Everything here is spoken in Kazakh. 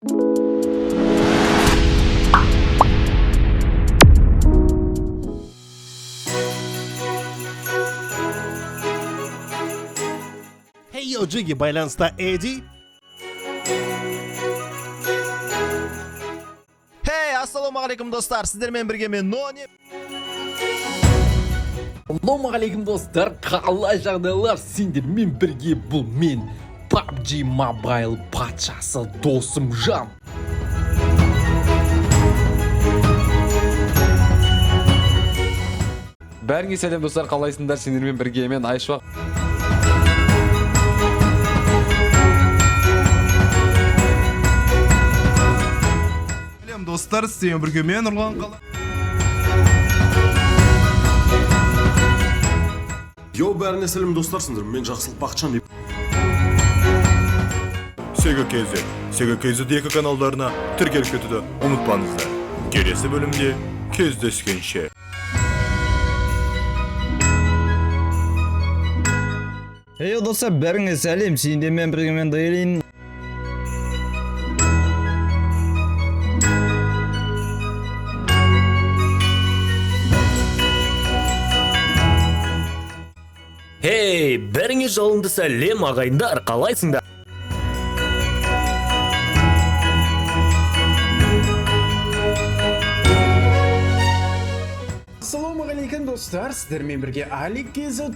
Hey yo Jiggy байланыста Эдди. Hey, ассалаумағалейкум достар, сіздермен бірге мен Нони. Ассалаумағалейкум достар, қалай жағдайлар? Сендермен бірге бұл мен PUBG Mobile патшасы досым Жан. Бәріңе сәлем достар, қалайсыңдар? Сендермен бірге мен Айшуақ. Сәлем достар, сіздермен бірге мен Нұрлан Қала. Йоу, бәріне сәлем достар, сіздермен мен Жақсылық Бақытжан деп. Sega KZ екі каналдарына тіркеліп кетуді ұмытпаңыздар. Келесі бөлімде кездескенше. Ей достар, бәріңе сәлем, сендермен бірге мен Дайлин. Hey, бәріңе жалынды сәлем ағайындар, қалайсыңдар? Ассалаумағалейкум достар, сіздермен бірге Алик KZ